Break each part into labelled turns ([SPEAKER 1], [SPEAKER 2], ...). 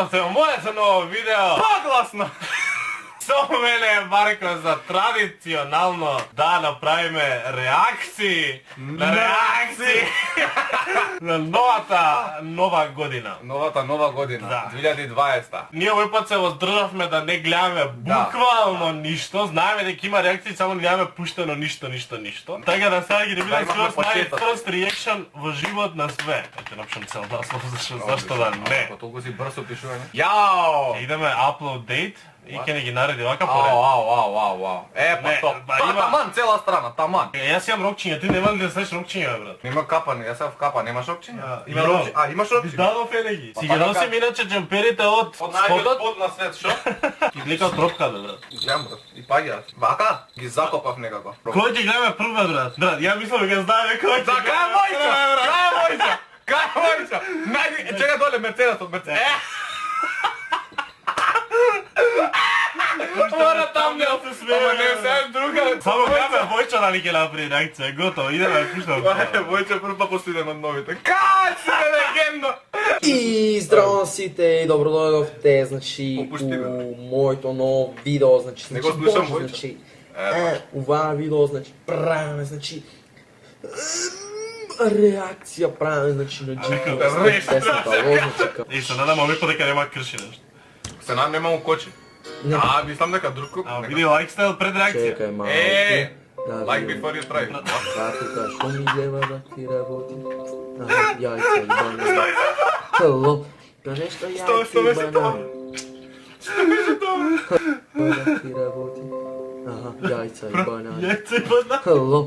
[SPEAKER 1] се во моето ново видео.
[SPEAKER 2] Погласно!
[SPEAKER 1] Со мене е Марко за традиционално да направиме реакции на новата нова година.
[SPEAKER 2] Новата нова година,
[SPEAKER 1] Да.
[SPEAKER 2] 2020.
[SPEAKER 1] Ние овој пат се воздржавме да не гледаме буквално ништо, знаеме дека има реакции, само не гледаме пуштено ништо. Така да сега ги видиме
[SPEAKER 2] имаме
[SPEAKER 1] скоро
[SPEAKER 2] почеток.
[SPEAKER 1] first reaction во живот на све. Ете напишам цел наслов, зашто да не.
[SPEAKER 2] Ако толку си брз опишување. Јао!
[SPEAKER 1] Идеме upload date и ќе не ги нареди вака
[SPEAKER 2] Ау,
[SPEAKER 1] поред.
[SPEAKER 2] ау. Па
[SPEAKER 1] Не,
[SPEAKER 2] топ.
[SPEAKER 1] ба,
[SPEAKER 2] Па
[SPEAKER 1] има-
[SPEAKER 2] таман, цела страна, таман.
[SPEAKER 1] Јас имам рокчиња, ти нема ли да знаеш рокчиња, брат?
[SPEAKER 2] Нема капане, јас сам в капа, немаш опчиња?
[SPEAKER 1] Има
[SPEAKER 2] рокчиња. А, имаш
[SPEAKER 1] Ти
[SPEAKER 2] опчиња?
[SPEAKER 1] дадов енеги. Си ги
[SPEAKER 2] така.
[SPEAKER 1] носим иначе джамперите од
[SPEAKER 2] Од најмет
[SPEAKER 1] спотот.
[SPEAKER 2] под на свет, шо?
[SPEAKER 1] Ги глека од тропка, бе, брат.
[SPEAKER 2] Гледам, брат. И паѓаат. Вака? Ги закопав некако.
[SPEAKER 1] Кој ќе гледаме прв, бе, брат? Брат, ја мислам дека знаеме кој ќе
[SPEAKER 2] За кај Војчо? Кај Војчо? Најди, чека доле Мерцедес од Мерцедес. Мора там не
[SPEAKER 1] се смее,
[SPEAKER 2] Ама
[SPEAKER 1] бе.
[SPEAKER 2] не се друга.
[SPEAKER 1] Само гледаме Војчо да ни ќе направи реакција, готово, идеме да пуштам.
[SPEAKER 2] Војчо прв па последен од новите. Кај си бе легенда?
[SPEAKER 3] И здраво сите и добро дојдовте, значи,
[SPEAKER 2] Попушти, бе.
[SPEAKER 3] у моето ново видео, значи,
[SPEAKER 2] Не го слушам,
[SPEAKER 3] Боже,
[SPEAKER 2] Војчо.
[SPEAKER 3] значи,
[SPEAKER 2] Е,
[SPEAKER 3] ова видео, значи, правиме, значи, реакција правиме, значи, на Джика,
[SPEAKER 2] Реши,
[SPEAKER 3] песната Лозначка.
[SPEAKER 1] И се надам овој пат дека нема крши нешто.
[SPEAKER 2] се нам нема кочи.
[SPEAKER 3] Не.
[SPEAKER 2] А, мислам дека друг куп.
[SPEAKER 1] А види лайкстайл пред реакција.
[SPEAKER 3] Чекај малко. Да,
[SPEAKER 2] Like
[SPEAKER 3] видим.
[SPEAKER 2] before you try.
[SPEAKER 3] Да, тука, што ми гледа да ти работи? Аха, јајца и банан. Хело, кажи што
[SPEAKER 2] Што беше
[SPEAKER 3] јајца и
[SPEAKER 2] тоа?
[SPEAKER 3] банан. Да ти работи? Аха, јајца и банан.
[SPEAKER 1] Јајце и банан.
[SPEAKER 3] Хело,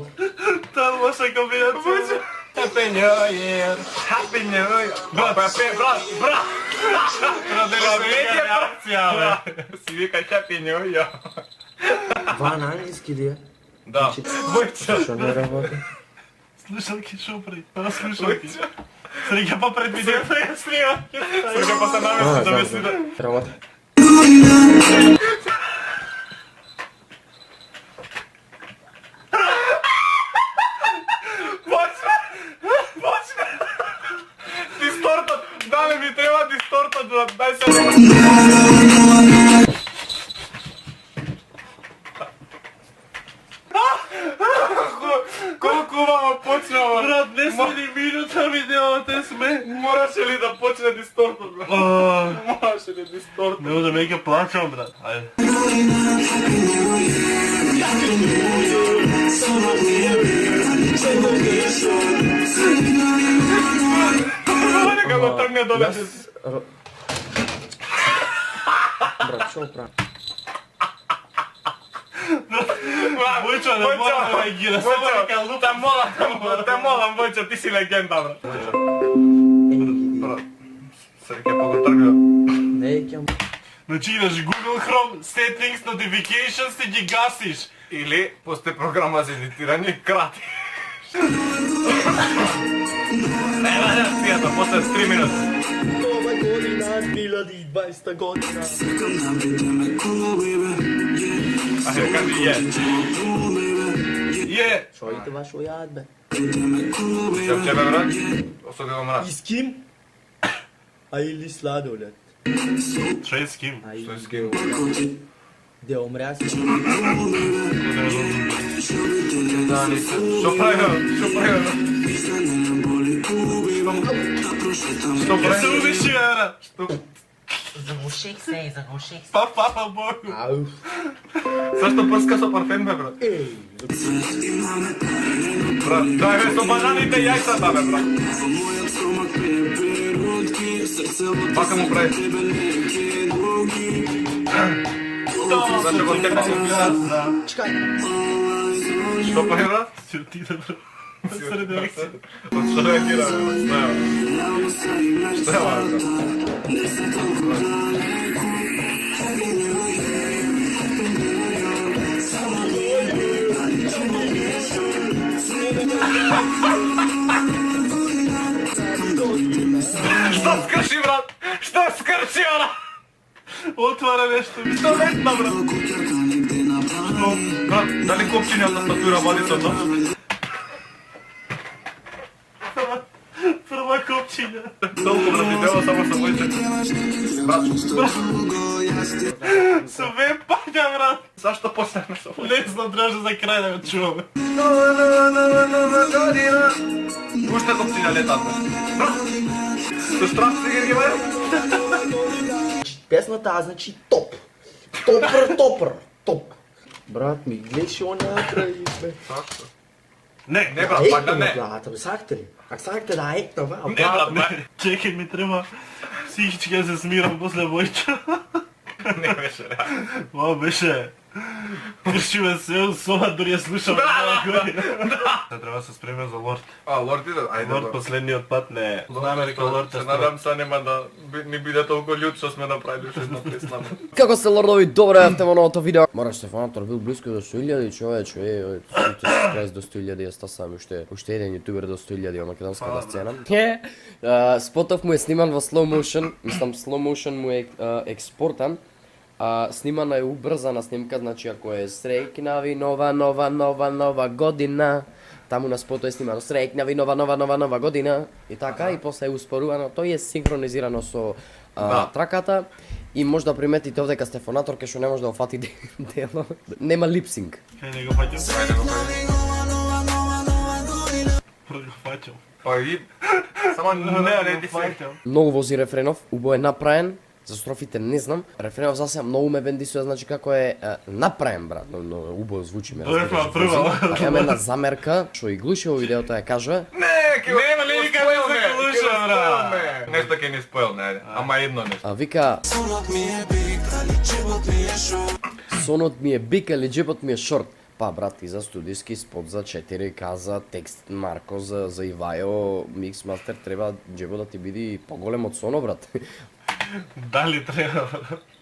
[SPEAKER 1] Таа лоша комбинација.
[SPEAKER 2] Happy New Year. Happy New Year. Брат.
[SPEAKER 1] Реакција, бе.
[SPEAKER 2] Си вика Happy New Year.
[SPEAKER 3] ван англиски ли е?
[SPEAKER 2] Да. Војчо.
[SPEAKER 3] Што не работи?
[SPEAKER 1] Слушалки шопри, слушалки. Сега па пред видеото ја снима.
[SPEAKER 2] Сега па се намеси да ме свида.
[SPEAKER 3] Работи.
[SPEAKER 2] Почне. Дистортот. Дале ми треба дистортот, брат. Дај се. Колку убаво почнава.
[SPEAKER 1] Брат, не сме ни минута видеото сме.
[SPEAKER 2] Мораше ли да почне дистортот, брат? Мораше ли дистортот?
[SPEAKER 1] Не може да плачам, брат. Ајде.
[SPEAKER 2] Нека го тргне доле.
[SPEAKER 3] Брат, што правим?
[SPEAKER 1] Војчо, не мора да реагира, само нека лупа.
[SPEAKER 2] Те молам, Војчо, ти си легенда, брат. Брат, сега ќе го тргне.
[SPEAKER 3] Не ќе
[SPEAKER 1] Значи идеш Google Chrome, settings, notifications и ги гасиш.
[SPEAKER 2] Или пусти програма за едитирање и крати. Ева реакцијата, после 3 минути.
[SPEAKER 3] Нова година, 2020 година.
[SPEAKER 2] Ајде, кажи е.
[SPEAKER 3] Шоите вашо јад, бе.
[SPEAKER 2] Шеф тебе, брат? Осуди го мрак.
[SPEAKER 3] И с ким? А или сладолет?
[SPEAKER 1] Шеј с ким?
[SPEAKER 3] А
[SPEAKER 2] Што
[SPEAKER 3] или
[SPEAKER 2] е с ким?
[SPEAKER 3] де умря си?
[SPEAKER 2] Што прави? Што прави? Што
[SPEAKER 1] Ке се
[SPEAKER 2] прави?
[SPEAKER 1] убиши, брат.
[SPEAKER 4] Заглуших се.
[SPEAKER 1] Па, Богу.
[SPEAKER 3] Ау.
[SPEAKER 2] Зашто прска со парфем, бе, брат?
[SPEAKER 3] Ей,
[SPEAKER 2] Брат, дај бе со бананите јајцата, бе, брат. Вака му прави. Зашто го тепа си гледат.
[SPEAKER 3] чекај.
[SPEAKER 2] Што прави, брат?
[SPEAKER 1] Си отиде, брат. Сред реакција.
[SPEAKER 2] Од што реагира, бе? Што е, брат? Што скрши, брат? Што скрши, брат?
[SPEAKER 1] Отвара нешто.
[SPEAKER 2] Што ветна, брат? Што? Брат, дали копчиња на статура вади со нос?
[SPEAKER 1] Прва копчиња.
[SPEAKER 2] Толку, брат, видео само со Војчо. Брат,
[SPEAKER 1] Сове пања, брат.
[SPEAKER 2] зашто почнахме со ovo?
[SPEAKER 1] Не знам, трябваше за крај да го чуваме.
[SPEAKER 2] Уште копчиња летат. Брат, со штраф сега ги вајам?
[SPEAKER 3] Песната, значи топ. Топр, топ. Брат ми, гледаш оня крај, бе.
[SPEAKER 2] Зашто?
[SPEAKER 1] Не,
[SPEAKER 2] Не, брат, пак да
[SPEAKER 3] Екна,
[SPEAKER 2] не.
[SPEAKER 3] брат, бе, сакате ли? Ако сакате да екна, бе,
[SPEAKER 2] Не, брат, не.
[SPEAKER 1] Чекай, ми треба психички да се смирам после Војча.
[SPEAKER 2] Не беше реално.
[SPEAKER 1] Ова беше... Кршиме се, Сома дори ја слушам нова година. Се треба да се спреме за Лорд.
[SPEAKER 2] А, Лорд иде? Ајде,
[SPEAKER 1] Лорд
[SPEAKER 2] брат.
[SPEAKER 1] последниот пат не... Знаеме дека Лорд
[SPEAKER 2] Се
[SPEAKER 1] е
[SPEAKER 2] надам се нема да ни биде толку људ што сме направили уште една песна.
[SPEAKER 5] Како сте лордови, добро јавте во новото видео. Мораш Стефанатор бил близко до 100.000 човече, сите до 100.000, јас сам уште еден јутубер до 100.000 во македонската сцена. Спотов му е сниман во slow motion, мислам slow motion му е експортан. Снимана е убрзана снимка, значи ако е среќна ви нова година, таму на спото е снимано среќна ви нова година и така и после е успорувано, тој е синхронизирано со траката и може да приметите овде ка Стефанатор кај што не може да офати дело, нема липсинг.
[SPEAKER 1] Кај не го фаќам?
[SPEAKER 2] Ајде го прави.
[SPEAKER 1] Прво го фаќам.
[SPEAKER 2] Па и... Само не ти се.
[SPEAKER 5] Многу вози рефренов, убаво е направен. За строфите не знам. Рефренов засега многу ме бендисува, значи како е направен, брат, но убаво звучи ме.
[SPEAKER 1] Тоа е прва.
[SPEAKER 5] А имам една замерка, што и глуши во видеото ја кажува.
[SPEAKER 2] Не, ке го
[SPEAKER 1] Нема ли никаде да се глуша, брат?
[SPEAKER 2] Нешто ке ни споел, не, ајде. Ама едно нешто.
[SPEAKER 5] Вика сонот ми е бик, али џебот ми е шорт. Па брат, и за студиски спот за 4K, за текст Марко, за Ивајо, миксмастер треба џебот да ти биде поголем од соно, брат.
[SPEAKER 1] Дали треба?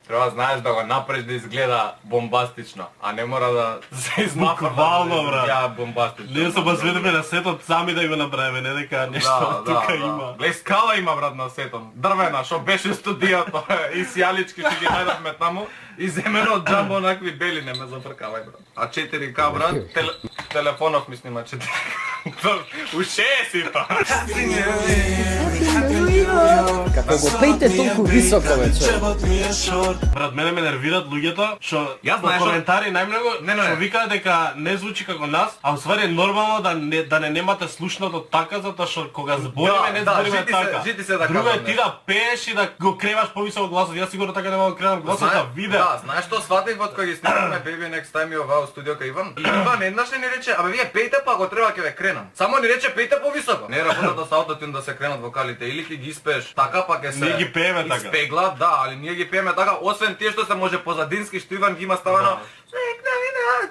[SPEAKER 2] Треба знаеш да го направиш да изгледа бомбастично, а не мора да се измапа.
[SPEAKER 1] Буквално, брат.
[SPEAKER 2] Ja, бомбастично.
[SPEAKER 1] Ние се базведеме на сетот сами да го направиме, не дека нешто тука има.
[SPEAKER 2] Глеј, скала има, брат, на сетот. Дрвена, што беше студијата и сијалички што ги најдовме таму и земено од джамбо онакви бели, не ме зафркавај, брат. А 4K, брат, телефонов ми снима 4K. Уше си па!
[SPEAKER 5] Како го пејте толку високо, бе, човек.
[SPEAKER 1] Брат, мене ме нервираат луѓето што
[SPEAKER 2] Јас
[SPEAKER 1] во
[SPEAKER 2] знаеш што-
[SPEAKER 1] коментари најмногу
[SPEAKER 2] Не.
[SPEAKER 1] што викаат дека не звучи како нас, а усвари е нормално да не немате слушнато така затоа што кога збориме не збориме така.
[SPEAKER 2] жити се да
[SPEAKER 1] Друго е
[SPEAKER 2] кажам,
[SPEAKER 1] ти
[SPEAKER 2] не.
[SPEAKER 1] да пееш и да го креваш повисоко гласот. Јас сигурно така нема да кревам гласот да виде.
[SPEAKER 2] Да, знаеш што сватив од кога ги снимавме Baby Next Time и ова во студио кај Иван? И Иван еднаш не ни рече, абе вие пејте па ако треба ќе ве кренам. Само ни рече пејте повисоко. Не работата со аутотюн да се кренат вокалите или ќе ги испееш така па ќе се
[SPEAKER 1] Ние ги пееме така.
[SPEAKER 2] Испегла, да, али ние ги пееме така, освен тие што се може позадински што Иван ги има ставано.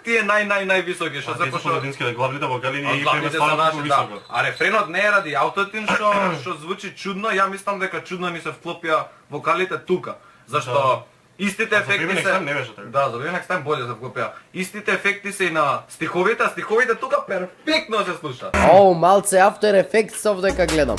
[SPEAKER 2] Тие највисоки што се
[SPEAKER 1] Се
[SPEAKER 2] пошо.
[SPEAKER 1] позадински да главните вокали ние ги пееме
[SPEAKER 2] Главните се
[SPEAKER 1] стварно
[SPEAKER 2] наши,
[SPEAKER 1] високо.
[SPEAKER 2] да. А рефренот не е ради аутотюн што звучи чудно, ја мислам дека чудно ни се вклопија вокалите тука. Зашто истите
[SPEAKER 1] А за
[SPEAKER 2] ефекти
[SPEAKER 1] Baby Next
[SPEAKER 2] се
[SPEAKER 1] Time не беше така.
[SPEAKER 2] Да, за Baby Next Time боле се вклопија. Истите ефекти се и на стиховите, а стиховите тука перфектно се слушаат.
[SPEAKER 5] О, малце After Effects овдека гледам.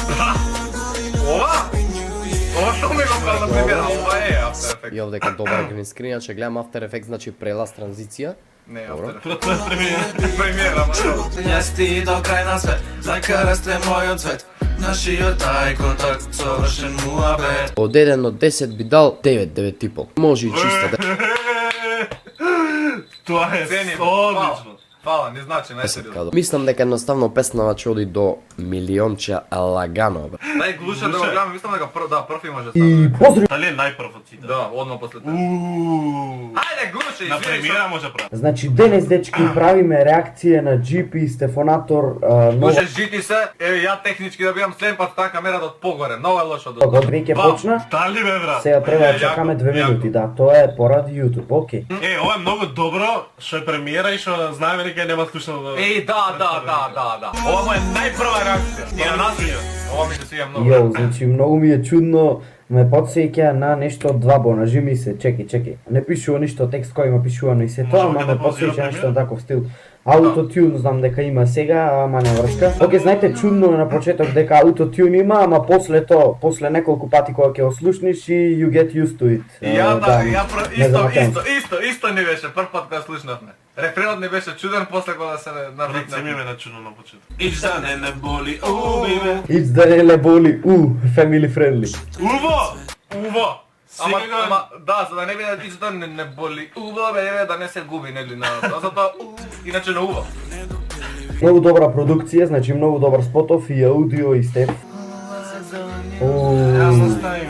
[SPEAKER 2] Ова што ми го правда пример, ова е After Effects.
[SPEAKER 5] И овдека добар грин скрин, че гледам After Effects, значи прелаз, транзиција.
[SPEAKER 2] Не,
[SPEAKER 5] Добро.
[SPEAKER 2] After Effects.
[SPEAKER 1] Тоа е премиер.
[SPEAKER 2] Премиера, ма.
[SPEAKER 6] Јас ти до крај на свет, закара сте мојот цвет. Нашиот ај контакт, совршен муабет.
[SPEAKER 5] Од 1 до 10 би дал 9,5. Може и чиста да.
[SPEAKER 1] Тоа е
[SPEAKER 2] Ценим.
[SPEAKER 1] одлично.
[SPEAKER 2] Фала, не значи најсериозно.
[SPEAKER 5] Мислам дека едноставно песнава ќе оди до милионче лагано, бе.
[SPEAKER 2] Дај глуша да го гледам, мислам дека прв може
[SPEAKER 3] И
[SPEAKER 2] само.
[SPEAKER 3] поздрав!
[SPEAKER 1] Дали е најпрв од сите?
[SPEAKER 2] Да, одма после тоа.
[SPEAKER 1] Ууу.
[SPEAKER 2] Ајде глуши,
[SPEAKER 1] На
[SPEAKER 2] извини.
[SPEAKER 1] премиера може прави.
[SPEAKER 3] Значи, денес, дечки, правиме реакција на GP, Стефанатор, нова
[SPEAKER 2] Може жити се, ја технички да бидам следен пат таа камерата од погоре, многу е лошо до.
[SPEAKER 3] год веќе почна.
[SPEAKER 1] Дали бе брат?
[SPEAKER 3] Сега треба да
[SPEAKER 2] Јако,
[SPEAKER 3] чекаме 2
[SPEAKER 2] јако.
[SPEAKER 3] минути, да, тоа е поради YouTube, окей.
[SPEAKER 1] Ова е многу добро што е премиера и што знаеме дека нема слушано.
[SPEAKER 2] Еј, да. Ова му е најпрва реакција. И на нас е. Ова ми се свија многу.
[SPEAKER 3] Јо, значи многу ми е чудно, ме потсеќа на нешто од два бонажи ми се, чекај. Не пишува ништо текст кој има пишувано и се тоа,
[SPEAKER 1] Можеме
[SPEAKER 3] ама
[SPEAKER 1] да
[SPEAKER 3] ме
[SPEAKER 1] паузираме
[SPEAKER 3] потсеќа нешто
[SPEAKER 1] премиера?
[SPEAKER 3] таков стил. Аутотюн знам дека има сега, ама не вршка. Океј, знаете, чудно е на почеток дека аутотюн има, ама после тоа, после неколку пати кога ќе го слушнеш и you get used to it.
[SPEAKER 2] Ја да,
[SPEAKER 3] не знам како.
[SPEAKER 2] исто не беше прв пат кога слушнавме. Рефренот не беше чуден, после кога се навикнавме.
[SPEAKER 1] Рецимиме на чудно на почеток.
[SPEAKER 6] Ич да не боли, уби ме.
[SPEAKER 3] It's the Lele Boli, family friendly.
[SPEAKER 1] Уво!
[SPEAKER 2] Ама, да, за да не биде исто не боли уво, бе, да не се губи, нели, на тоа, затоа, иначе на уво.
[SPEAKER 3] Многу добра продукција, значи многу добар спотов и аудио и степ.
[SPEAKER 1] Јас оставим.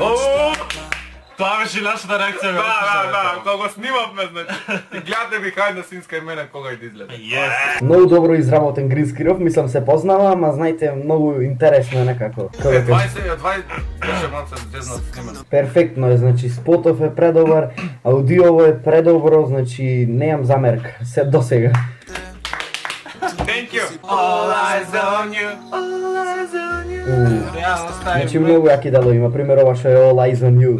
[SPEAKER 1] Тоа беше нашата реакција.
[SPEAKER 2] Да, кога го снимавме, значи, и гледате behind the scenes кај мене кога ќе изгледа.
[SPEAKER 1] Yes.
[SPEAKER 3] Многу добро изработен гринскринов, мислам се познава, ама знаете, многу интересно е некако. Како да кажам.
[SPEAKER 2] 20 беше малце дезно снимано.
[SPEAKER 3] Перфектно е, значи спотов е предобар, аудиово е предобро, значи немам замерка, се до сега.
[SPEAKER 2] Thank you. All eyes on you.
[SPEAKER 1] Јас оставим.
[SPEAKER 3] Значи многу јаки делови има, пример ова што е All Eyes on You,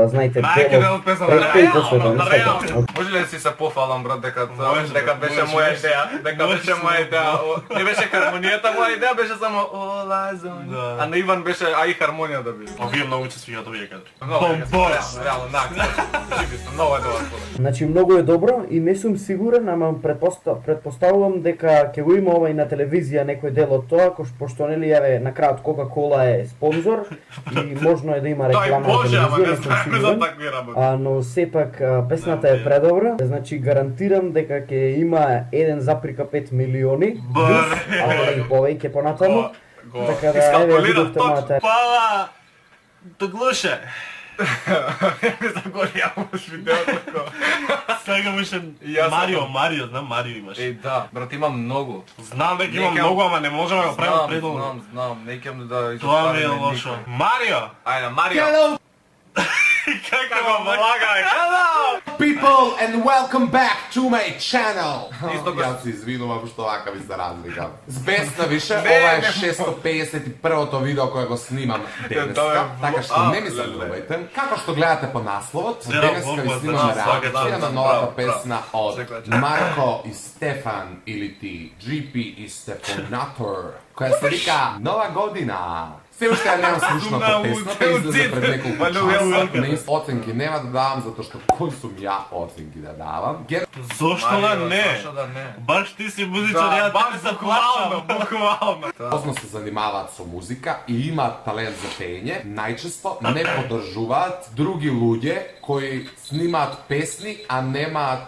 [SPEAKER 3] знаете,
[SPEAKER 1] Најаки дел од песната,
[SPEAKER 3] Преспејте се
[SPEAKER 1] реално,
[SPEAKER 3] тоа,
[SPEAKER 1] реално.
[SPEAKER 2] Може ли да си се пофалам, брат, дека
[SPEAKER 1] Може,
[SPEAKER 2] беше
[SPEAKER 1] може,
[SPEAKER 2] моја
[SPEAKER 1] може.
[SPEAKER 2] идеја, дека
[SPEAKER 1] Може,
[SPEAKER 2] беше моја
[SPEAKER 1] може.
[SPEAKER 2] идеја. Не беше хармонијата моја идеја, беше само All eyes on you.
[SPEAKER 1] Да.
[SPEAKER 2] А на Иван беше а и хармонија да биде.
[SPEAKER 1] Овие многу се свиѓаат овие кадри.
[SPEAKER 2] Много е,
[SPEAKER 1] Бомбоз.
[SPEAKER 2] реално, живи сум, много е добар според.
[SPEAKER 3] Значи многу е добро и не сум сигурен, ама предпоставувам дека ќе го има ова и на телевизија некој дел од тоа, пошто нели еве на крајот Кока-кола е спонзор и можно е да има
[SPEAKER 2] Дај
[SPEAKER 3] реклама на
[SPEAKER 2] Боже, ама
[SPEAKER 3] телевизија,
[SPEAKER 2] не
[SPEAKER 3] не сум
[SPEAKER 2] знаеме за
[SPEAKER 3] сигурен.
[SPEAKER 2] такви работи.
[SPEAKER 3] Но сепак песната е предобра, значи гарантирам дека ќе има 1,5 милиони, плюс, ако не и повеќе понатаму.
[SPEAKER 2] Го
[SPEAKER 3] Така да еве
[SPEAKER 2] искалкулирав
[SPEAKER 3] видовте
[SPEAKER 2] точно.
[SPEAKER 3] мојата.
[SPEAKER 1] Пала до глуше.
[SPEAKER 2] Не знам кој јаваш видеото како.
[SPEAKER 1] Сега беше
[SPEAKER 2] Јас
[SPEAKER 1] Марио, знам Марио имаш.
[SPEAKER 2] Еј да, брат, имам многу.
[SPEAKER 1] Знам дека има
[SPEAKER 2] Некам-
[SPEAKER 1] многу, ама не можеме да го правиме предолго.
[SPEAKER 2] Знам, не ќам да
[SPEAKER 1] Тоа ми е
[SPEAKER 2] изоставиме
[SPEAKER 1] лошо.
[SPEAKER 2] никој.
[SPEAKER 1] Марио!
[SPEAKER 2] Ајде, Марио.
[SPEAKER 1] Како го влагај?
[SPEAKER 7] People and welcome back to my channel.
[SPEAKER 2] Исто го-
[SPEAKER 7] Јас се извинувам што вака ви се разликам. Збесна више,
[SPEAKER 2] Не,
[SPEAKER 7] ова е
[SPEAKER 2] не.
[SPEAKER 7] 651-то видео кое го снимам денеска,
[SPEAKER 2] Тоа е-
[SPEAKER 7] така што не ми забравувајте. Како што гледате по насловот,
[SPEAKER 1] Зеро,
[SPEAKER 7] денеска ви
[SPEAKER 1] Бог,
[SPEAKER 7] снимаме
[SPEAKER 1] да,
[SPEAKER 7] реакција
[SPEAKER 2] да,
[SPEAKER 7] на новата
[SPEAKER 2] браво,
[SPEAKER 7] песна од
[SPEAKER 2] Секоја чест.
[SPEAKER 7] Марко и Стефан или ти GP и Стефонатор, која се вика Нова година. Се уште ја немам слушната песната, излезе пред неколку часа. Оценки нема да давам, затоа што кој сум ја оценки да давам.
[SPEAKER 1] Зошто да не?
[SPEAKER 2] Зашто да не?
[SPEAKER 1] Баш ти си музичар,
[SPEAKER 2] Да,
[SPEAKER 1] ја
[SPEAKER 2] баш
[SPEAKER 1] те
[SPEAKER 2] буквално,
[SPEAKER 1] заплашам.
[SPEAKER 2] буквално.
[SPEAKER 7] Озно се занимаваат со музика и имаат талент за пеење, најчесто не поддржуваат други луѓе кои снимаат песни, а немаат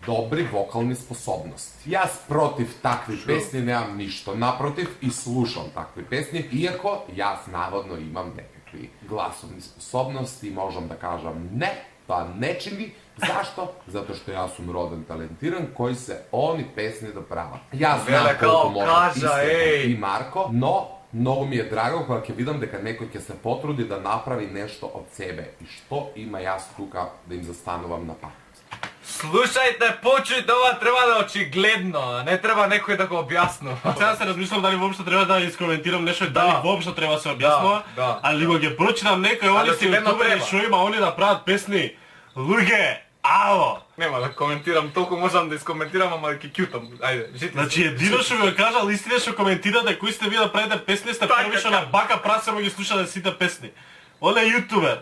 [SPEAKER 7] добри вокални способности. Јас против такви песни немам ништо, напротив и слушам такви песни, иако јас наводно имам некакви гласовни способности и можам да кажам не, тоа не чини. Зашто? Затоа што јас сум роден талентиран, кои се они песни да прават. Јас знам
[SPEAKER 2] Веле,
[SPEAKER 7] колку
[SPEAKER 2] као,
[SPEAKER 7] можат
[SPEAKER 2] кажа,
[SPEAKER 7] и Стефан
[SPEAKER 2] еј.
[SPEAKER 7] и Марко, но многу ми е драго кога ќе видам дека некој ќе се потруди да направи нешто од себе и што има јас тука да им застанувам на пат.
[SPEAKER 2] Слушајте, почујте, ова треба да е очигледно, не треба некој да го објаснува.
[SPEAKER 1] Сега се размислам дали воопшто треба да искоментирам нешто и дали воопшто треба да се објаснува,
[SPEAKER 2] да.
[SPEAKER 1] али го ги прочитам некој, они си
[SPEAKER 2] очигледно
[SPEAKER 1] јутубери
[SPEAKER 2] треба.
[SPEAKER 1] што има они да прават песни. Луѓе, ало!
[SPEAKER 2] Нема да коментирам, толку можам да искоментирам, ама да ќе кјутам. Ајде, жити.
[SPEAKER 1] Значи едино што ви го кажал, истина што коментирате кои сте вие да правите песни, сте
[SPEAKER 2] Така,
[SPEAKER 1] први што на бака прасе му ги слушате сите песни. Он е јутубер,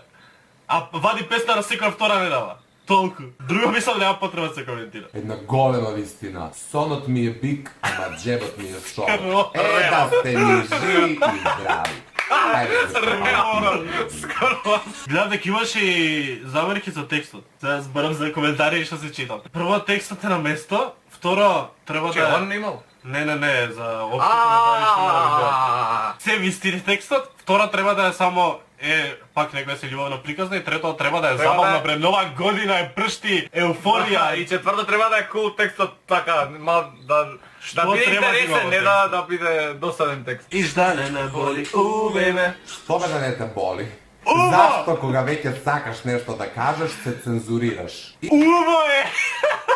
[SPEAKER 1] а вади песна на секоја втора недела. Толку. Друго мислам нема потреба да се коментира.
[SPEAKER 7] Една голема вистина. Сонот ми е бик, ама джебот ми е шо.
[SPEAKER 1] Скро,
[SPEAKER 7] Е, да сте ми живи и здрави. Ајде,
[SPEAKER 2] Реално, скоро.
[SPEAKER 1] Гледам дека имаше и замерки за текстот. Сега зборам за коментари и што се читам. Прво текстот е на место, второ треба
[SPEAKER 2] Че,
[SPEAKER 1] да
[SPEAKER 2] он не имал?
[SPEAKER 1] Не, за општо коментари што има да бидат. Се вистини текстот, втора треба да е само пак некоја се љубовно приказна и трето треба да е
[SPEAKER 2] Треба да
[SPEAKER 1] забавна
[SPEAKER 2] е-
[SPEAKER 1] пред нова година е пршти, еуфорија
[SPEAKER 2] И четврто треба да е кул текстот така, мал да
[SPEAKER 1] Што
[SPEAKER 2] биде
[SPEAKER 1] треба да има
[SPEAKER 2] интересен,
[SPEAKER 1] во
[SPEAKER 2] не да биде досаден текст.
[SPEAKER 1] И ждане не боли увеме.
[SPEAKER 7] Што бе да не те боли?
[SPEAKER 1] Уво!
[SPEAKER 7] Зашто кога веќе сакаш нешто да кажеш, се цензурираш?
[SPEAKER 1] Уво е!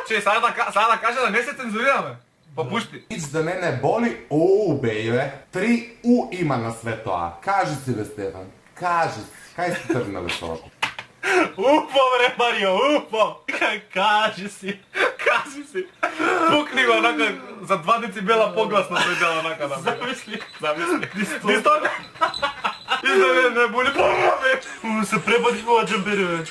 [SPEAKER 2] Че сега да кажа да не се цензурираме. Попушти.
[SPEAKER 7] Ич да не боли, бејбе. 3 У има на свет тоа. Кажи си бе, Стефан. Кажи си. Кај си тргнале со око?
[SPEAKER 1] Упо бре Марио, упо! Кажи си.
[SPEAKER 2] Кажи си. Пукни го онака за 2 децибела погласно тој дел онака да биде.
[SPEAKER 1] Замисли.
[SPEAKER 2] Нисто. И да не боли
[SPEAKER 1] Се препади во джамбери, бе.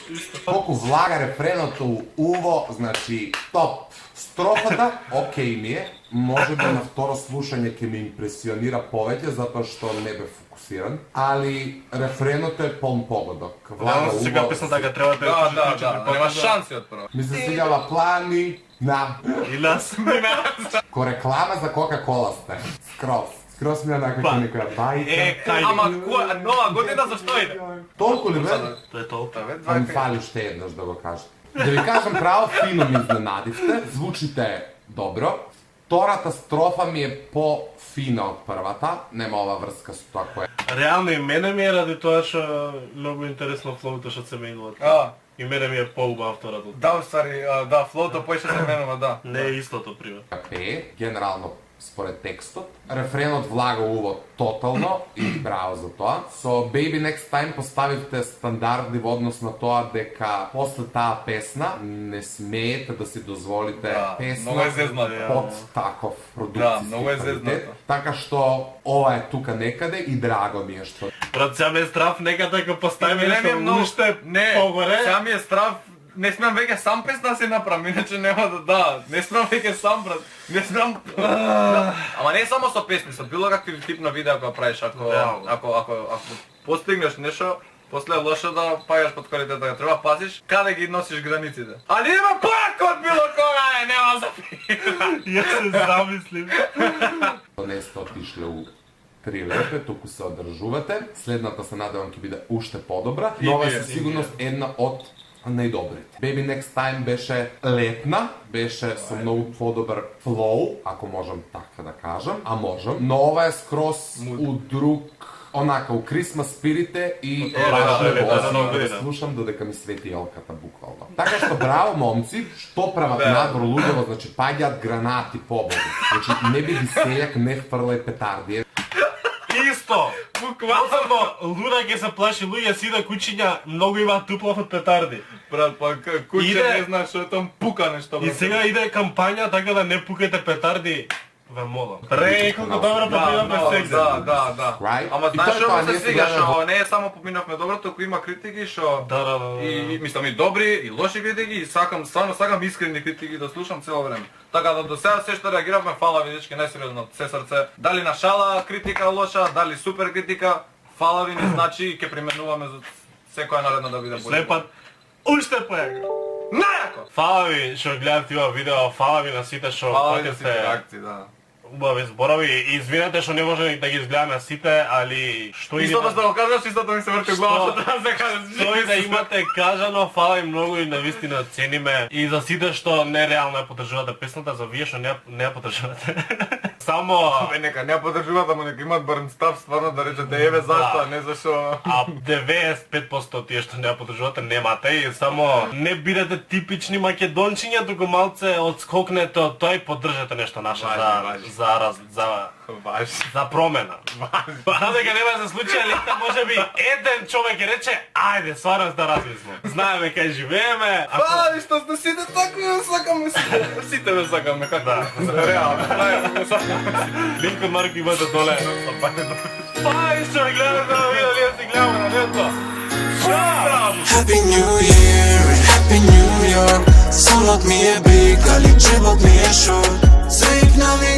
[SPEAKER 7] Колку влага рефреното Уво, значи топ. Строфата, окей ми е, може би на второ слушање ќе ме импресионира повеќе, затоа што не бе фокусиран, али рефренот е полн погодок. Влага
[SPEAKER 1] Сега
[SPEAKER 7] убаво.
[SPEAKER 1] песната га треба да
[SPEAKER 2] Да, нема шанси од прво.
[SPEAKER 7] Ми се свиѓала плани на
[SPEAKER 1] И нас.
[SPEAKER 7] ко реклама за Кока-кола сте. Скрос ми е онако
[SPEAKER 1] Па.
[SPEAKER 7] некоја бајка.
[SPEAKER 1] Кај
[SPEAKER 2] Ама која нова година зашто иде?
[SPEAKER 7] Толку ли бе?
[SPEAKER 1] Тоа е толку.
[SPEAKER 7] А ми фали уште еднаш да го кажам. Да ви кажам право, фино ми изненадивте, звучите добро. Втората строфа ми е по-фина од првата, нема ова врска со тоа која.
[SPEAKER 1] Реално и мене ми е ради тоа што многу интересно флоуто што се менува. И мене ми е поубав втората.
[SPEAKER 2] Да, уствари, да, флото поише се менува, да.
[SPEAKER 1] Не е истото пример.
[SPEAKER 7] Пее, генерално според текстот. Рефренот влага уво тотално и браво за тоа. Со Baby Next Time поставивте стандарди во однос на тоа дека после таа песна не смеете да си дозволите песна
[SPEAKER 2] многу е зезната.
[SPEAKER 7] под таков
[SPEAKER 2] Да,
[SPEAKER 7] продукцијски
[SPEAKER 2] многу е
[SPEAKER 7] квалитет.
[SPEAKER 2] зезната.
[SPEAKER 7] Така што ова е тука некаде и драго ми е што
[SPEAKER 1] Брат, сега ме е страф некаде ако поставиме
[SPEAKER 2] Не ми е
[SPEAKER 1] нешто
[SPEAKER 2] многу,
[SPEAKER 1] уште
[SPEAKER 2] не,
[SPEAKER 1] погоре.
[SPEAKER 2] сега ми е страв, не смеам веќе сам песна си направам, иначе нема да, не смеам веќе сам, брат, не смеам, ама не само со песни, со било какви тип на видео ако правиш, ако постигнеш нешто, после е лошо да паѓаш под квалитета, да треба пазиш каде ги носиш границите. Али има пак од било кога нема за
[SPEAKER 1] Јас се замислим.
[SPEAKER 7] не сте отишле у три лепе, туку се одржувате. Следната се надевам ќе биде уште подобра, но ова е со сигурност една од најдобрите. Baby Next Time беше летна, беше со многу подобар флоу, ако можам така да кажам, а можам, но ова е скрос у друг онака, у Christmas спирите и баш ме вози да слушам додека ми свети елката буквално. Така што браво момци, што прават надвор луѓево, значи паѓаат гранати пободу. Значи не би ги сејак, не фрлај петарди.
[SPEAKER 1] Исто! Буквално луда ќе се плаши луѓе сида кучиња, многу имаат туплов од петарди.
[SPEAKER 2] Брат, па куќе
[SPEAKER 1] Иде-
[SPEAKER 2] не знаеш што е там пука нешто,
[SPEAKER 1] И
[SPEAKER 2] брат.
[SPEAKER 1] сега иде кампања така да не пукате петарди. Ве молам. Колку добро попиваме сега.
[SPEAKER 2] Да.
[SPEAKER 7] Right?
[SPEAKER 2] Ама
[SPEAKER 7] И
[SPEAKER 2] знаеш
[SPEAKER 7] тоа е
[SPEAKER 2] што
[SPEAKER 7] тоа,
[SPEAKER 2] се
[SPEAKER 7] ние
[SPEAKER 2] свига,
[SPEAKER 7] сега
[SPEAKER 2] што не е само поминавме добро, туку има критики што
[SPEAKER 1] Да.
[SPEAKER 2] и мислам и добри и лоши критики и стварно сакам искрени критики да слушам цело време. Така да до сега се што реагиравме, фала ви дечки, најсериозно од се срце. Дали на шала критика лоша, дали супер критика, фала ви не значи и ќе применуваме за секоја наредна да биде
[SPEAKER 1] След пат уште појако.
[SPEAKER 2] Најако!
[SPEAKER 1] Фала ви што гледате ова видео, фала ви на сите што
[SPEAKER 2] Фала ви за сите
[SPEAKER 1] пратите
[SPEAKER 2] реакции, да.
[SPEAKER 1] убави зборови. Извинете што не може да ги изгледаме сите, али што и
[SPEAKER 2] Истото што го кажаш, истото ми се врти глава, што треба да се каже.
[SPEAKER 1] Што и да имате кажано, фала и многу и навистина цениме. И за сите што нереално ја поддржувате песната, за вие што не ја поддржувате. Само
[SPEAKER 2] Абе, нека не ја поддржуваат, ама нека имаат барем став стварно да речете еве зашто, а не зашо.
[SPEAKER 1] а 95% од тие што не ја поддржувате немате и само не бидете типични македончиња, туку малце одскокнете од тоа и поддржете нешто наше
[SPEAKER 2] Важи.
[SPEAKER 1] за промена. Знам дека нема да се случи, али можеби еден човек ќе рече, ајде, сварам да размислам. Знаеме кај живееме.
[SPEAKER 2] Фала ви што сте сите тако ја сакаме, сите ме сакаме, како да. Реално, најако ме сакаме.
[SPEAKER 1] Линк од Марко имате доле. Па, и што ме гледате на видео, ние си гледаме на нето. Чао!
[SPEAKER 6] Happy New Year and Happy New York. Солот ми е биг, али джебот ми е шорт. Свик нови